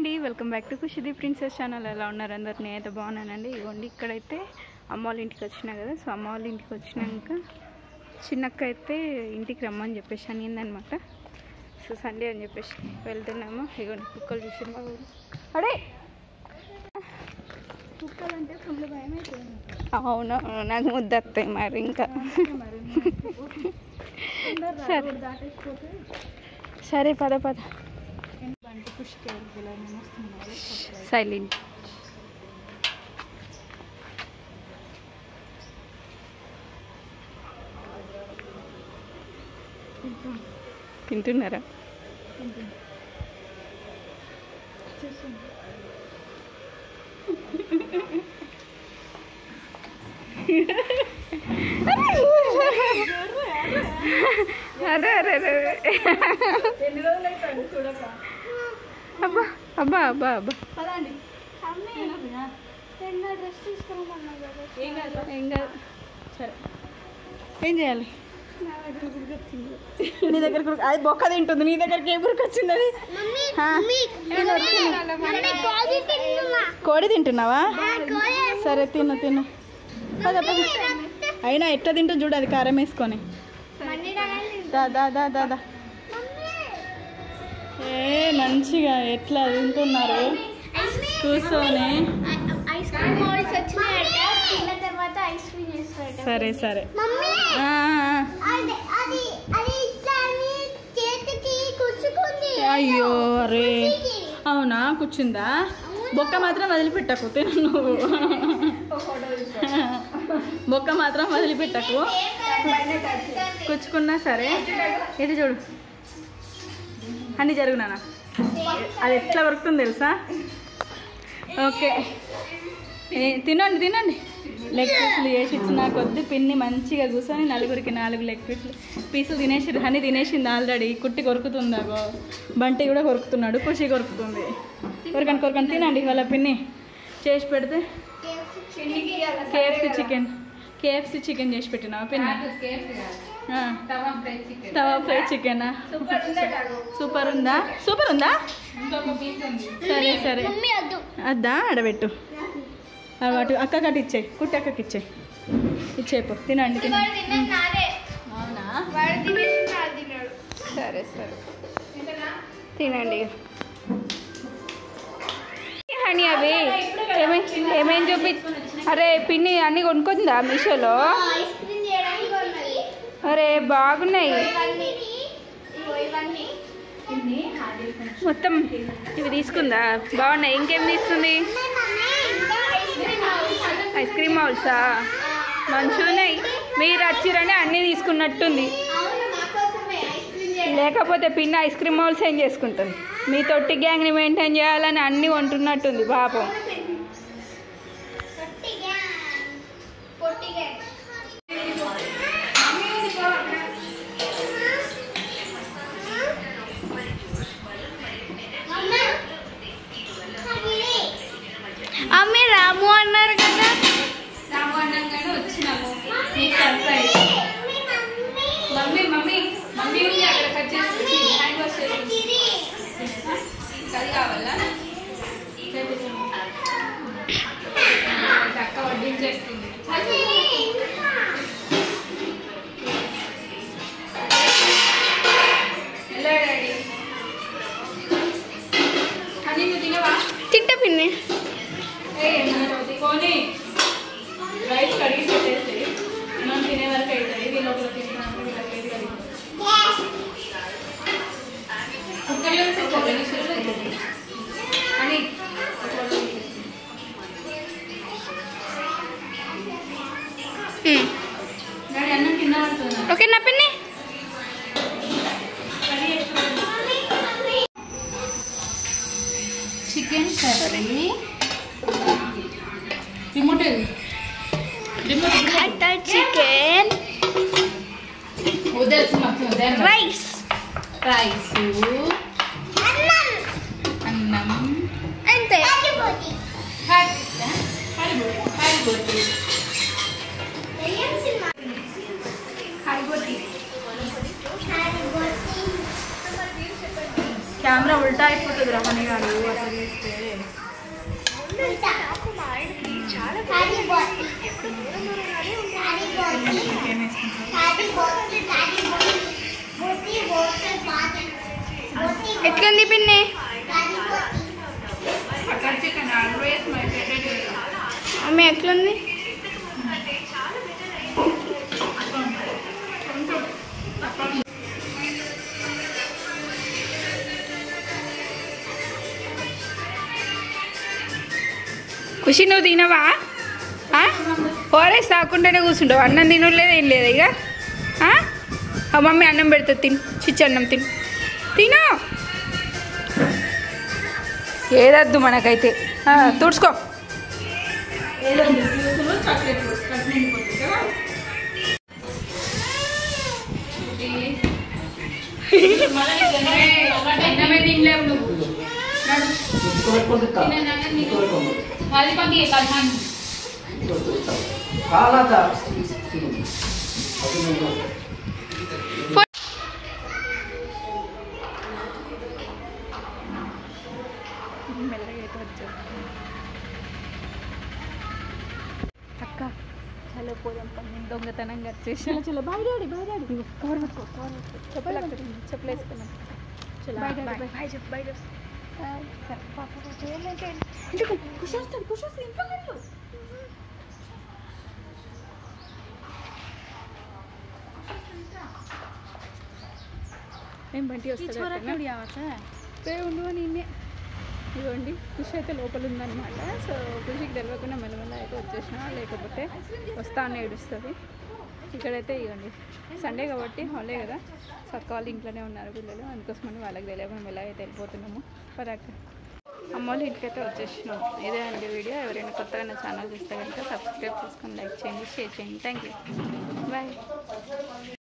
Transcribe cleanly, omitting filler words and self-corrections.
అండి, welcome back to ఖుషిది princess channel. ఎలా ఉన్నారు అందరు? నేనైతే బాగున్నానండి. ఇవ్వండి, ఇక్కడైతే అమ్మ వాళ్ళ ఇంటికి వచ్చినా కదా. సో అమ్మ వాళ్ళ ఇంటికి వచ్చినాక చిన్నక్క అయితే ఇంటికి రమ్మని చెప్పేసి అనిందనమాట. సో సండే అని చెప్పేసి వెళ్తున్నాము. ఇవ్వండి, కుక్కలు చూసి మా ఊరు అడే కుక్కలు అంటే ఫుల్ భయం అవుతుంది. అవును, నాకు ముద్ద వస్తాయి మరి ఇంకా. సరే సరే, పద పద. సైలెంట్. తింటున్నారా? అరే అరే అరే, అబ్బా అబ్బా అబ్బా అబ్బా. ఏం కాదు. సరే, ఏం చేయాలి? నీ దగ్గర అది బొక్క తింటుంది, నీ దగ్గరికి ఏ బురికి వచ్చింది? అది కోడి తింటున్నావా? సరే తిను తిను. పద పద. అయినా ఎట్లా తింటూ చూడు, అది కారం వేసుకొని. దాదా దాదా ఏ మంచిగా ఎట్లా తింటున్నారు కూర్చొని. సరే సరే. అయ్యో అరే, అవునా? కూర్చుందా? బొక్క మాత్రం వదిలిపెట్టకు, తిను నువ్వు. బొక్క మాత్రం వదిలిపెట్టకు, కూర్చుకున్నా సరే. ఇది చూడు, అన్నీ జరుగునా? అది ఎట్లా వరుకుతుంది తెలుసా? ఓకే, తినండి తినండి. లెగ్ పీసులు వేసి ఇచ్చిన కొద్ది పిన్ని మంచిగా కూర్చొని నలుగురికి 4 లెగ్ పీసులు తినేసి హనీ తినేసింది ఆల్రెడీ. కుట్టి కొరుకుతుందాగో, బంటి కూడా కొరుకుతున్నాడు, ఖుషి కొరుకుతుంది. కొరకండి కొరకండి, తినండి. వాళ్ళ పిన్ని చేసి పెడితే కేఎఫ్సి చికెన్ చేసి పెట్టినావా పిన్ని? తవా ఫ్రై చికెనా? సూపర్ ఉందా? సూపర్ ఉందా? సరే సరే, అద్దా ఆడబెట్టు. అటు అక్క కట్టి ఇచ్చేయి, కుట్టి అక్కకి ఇచ్చేయి. ఇచ్చేయిపో, తినండి తినండి. అవునా? సరే సరే, తినండి. హనీ అవి ఏమేం చూపి. అరే పిన్ని అన్నీ కొనుక్కుందా మీషోలో? అరే బాగున్నాయి మొత్తం. ఇవి తీసుకుందా? బాగున్నాయి. ఇంకేం తీసుకుంది? ఐస్ క్రీమ్ మౌల్సా? మంచిగా ఉన్నాయి. మీరు వచ్చిరని అన్నీ తీసుకున్నట్టుంది. లేకపోతే పిన్ని ఐస్ క్రీమ్ మౌల్స్ ఏం చేసుకుంటుంది? మీ తొట్టి గ్యాంగ్ని మెయింటైన్ చేయాలని అన్నీ కొంటున్నట్టుంది పాపం. అమ్మే రాము అన్నారు కదా. రాము అన్నాగానే వచ్చినాము. మమ్మీ మమ్మీ మమ్మీ ఉంది అక్కడ, కట్ చేసి హ్యాండ్ వాష్ చేసి అది కావాలా? అక్క వడ్డించేస్తుంది. డాడీ అని నువ్వు తినవా? తింటా పిన్ని. కొని రైస్ కడిగి పెట్టేసి మనం తినే వరకు అవుతుంది. వీళ్ళు ఒకరు తిన్నాను, వీళ్ళకి కుక్కర్లో అని డాడీ అన్నం కింద పడుతుంది. ఓకే నా పిన్ని. చికెన్ కర్రీ, చికెన్, రైస్ అన్నం అంతే. కెమెరా ఉల్టా అయిపోతుంది రమణి గారు అసలు చేస్తే. ఎట్లుంది పిన్ని? అమ్మ ఎట్లుంది? ఖుషి నువ్వు తినవా? ఓరేసి తాకుండానే కూర్చుంటావు. అన్నం తినలేదు ఏం లేదు ఇక. మమ్మీ అన్నం పెడుతుంది, తిను. చిచ్చి అన్నం తిను, తిను. ఏదద్దు మనకైతే. తుడుచుకో. అక్క చలో పోదాం, దొంగతనంగా వచ్చేసి. చలో bye daddy, bye daddy. Cover పట్టుకో, కవర్ పట్టుకో. చెప్పులు వేసుకున్నాం. చలో బాయ్ బాయ్ చెప్పు, బాయ్ చెప్పు. సరే పాప ఖుషి వస్తాడు, ఖుషి వస్తాడు ఇంట్లో వెళ్ళు. ఏం బంటి వస్తాడు ఉండు నిన్నే. ఇదిగోండి ఖుషి అయితే లోపల ఉందన్నమాట. సో ఖుషికి తెలియకుండా మెల్లమెల్ల అయితే వచ్చేసినా, లేకపోతే వస్తా అని ఏడుస్తుంది. ఇక్కడైతే ఇవ్వండి సండే కాబట్టి హాలిడే కదా, సో అక్క వాళ్ళు ఇంట్లోనే ఉన్నారు పిల్లలు, అందుకోసమని వాళ్ళకి తెలియకుండా మేము ఎలా అయితే వెళ్ళిపోతున్నాము. పరాక అమ్మ వాళ్ళు ఇంటికైతే వచ్చేసినాం. ఇదే అండి వీడియో. ఎవరైనా కొత్తగా నా ఛానల్ చూస్తే కనుక సబ్స్క్రైబ్ చేసుకొని లైక్ చేయండి, షేర్ చేయండి. Thank you, bye.